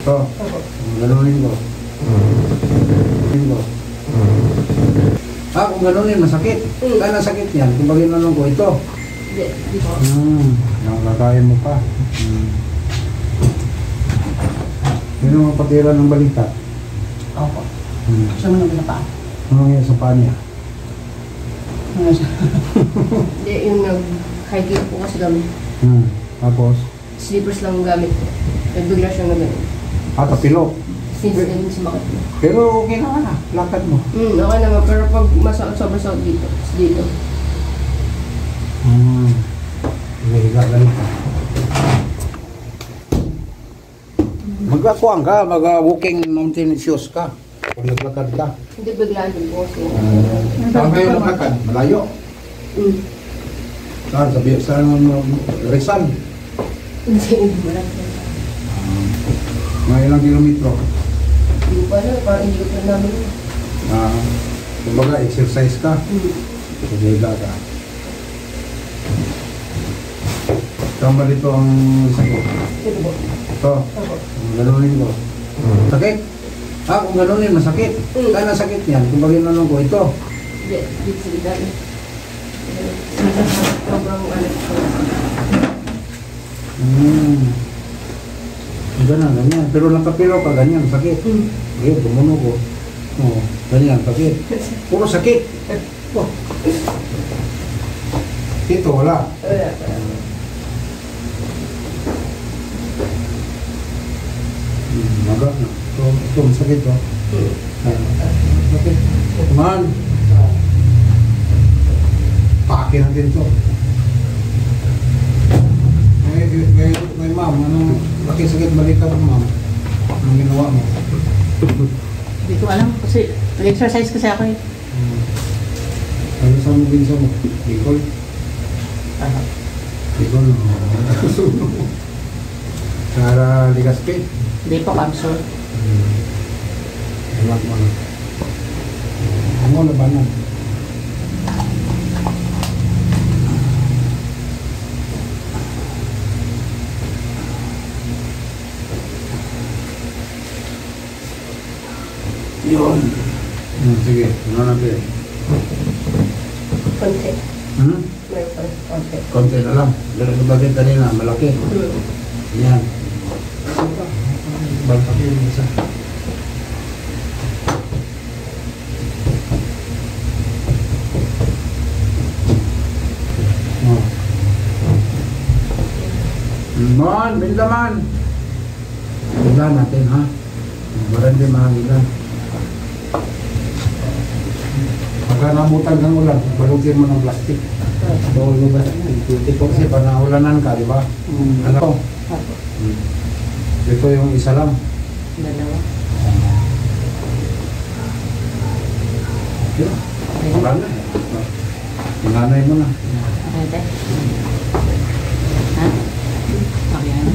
Ito, ganunin ko. Ganunin ko. Kung ganunin, masakit. Kaya nasakit yan. Kung bagay nanong ko, ito. Dito. Nakakakain mo pa. Yun ang patira ng balita. Opo. Gusto mo naman na pa? Ano nga sa paa niya? Hindi, yung nag-hiking po kasi kami. Tapos? Slippers lang ang gamit ko. Nagbigla siya na gano'n. Tapilok. Slippers din si Makit mo. Pero okay naman na. Lakad mo. Okay naman. Pero pag sobrang sakit dito, dito. May gagaling ka. Magkakuhan ka, mag-walking mountain shoes ka. Pag naglakad ka. Hindi biglaan din po kasi. Saan kayo naglakad? Malayo? Saan? Saan Rizal? Hindi, marami. Mga ilang kilometro? Hindi ko pa na, parang hindi ko pa namin. Kumbaga, exercise ka. Paghiga ka. Saan ba dito ang sagot? Ito po. Ito. Ganunin ko. Sakit? Kung ganunin, masakit. Kaya nasakit yan. Kung bagay nanong ko, ito. Hindi, dito sa gitna. Sobrang Ganyan. Pero nakapilo ka, ganyan, sakit. Ayun, tumunog ko. Ganyan, sakit. Puro sakit. Ito, wala. Wala. Maga na. Ito, masakit to. Sakit. Man. Pake natin to. May ma'am, anong laki sakit balikan mo, ma'am? Anong ginawa mo? Hindi ko alam kasi nag-exercise kasi ako eh. Ano saan mo binsa mo? Bicol? Bicol, Sara Ligaspi? Hindi po, Kamsur. Ewan mo na. Ano labanan? Yun. Sige, ano natin? Konti. May konti. Konti na lang. Ganun sa bagay kanina, malaki. Yan. Balpak yung isa. Man, bindaman. Binda natin, ha? Marandi mahagilan. Pagka nabutan ng ulan, balugin mo ng plastic. Bawal mo ba? Kasi pag naulanan ka, di ba? Ano? Ito yung isa lang. Dalawa. Yun. Wala na. Nanay mo na. Okay, te. Ha? Okay, ano?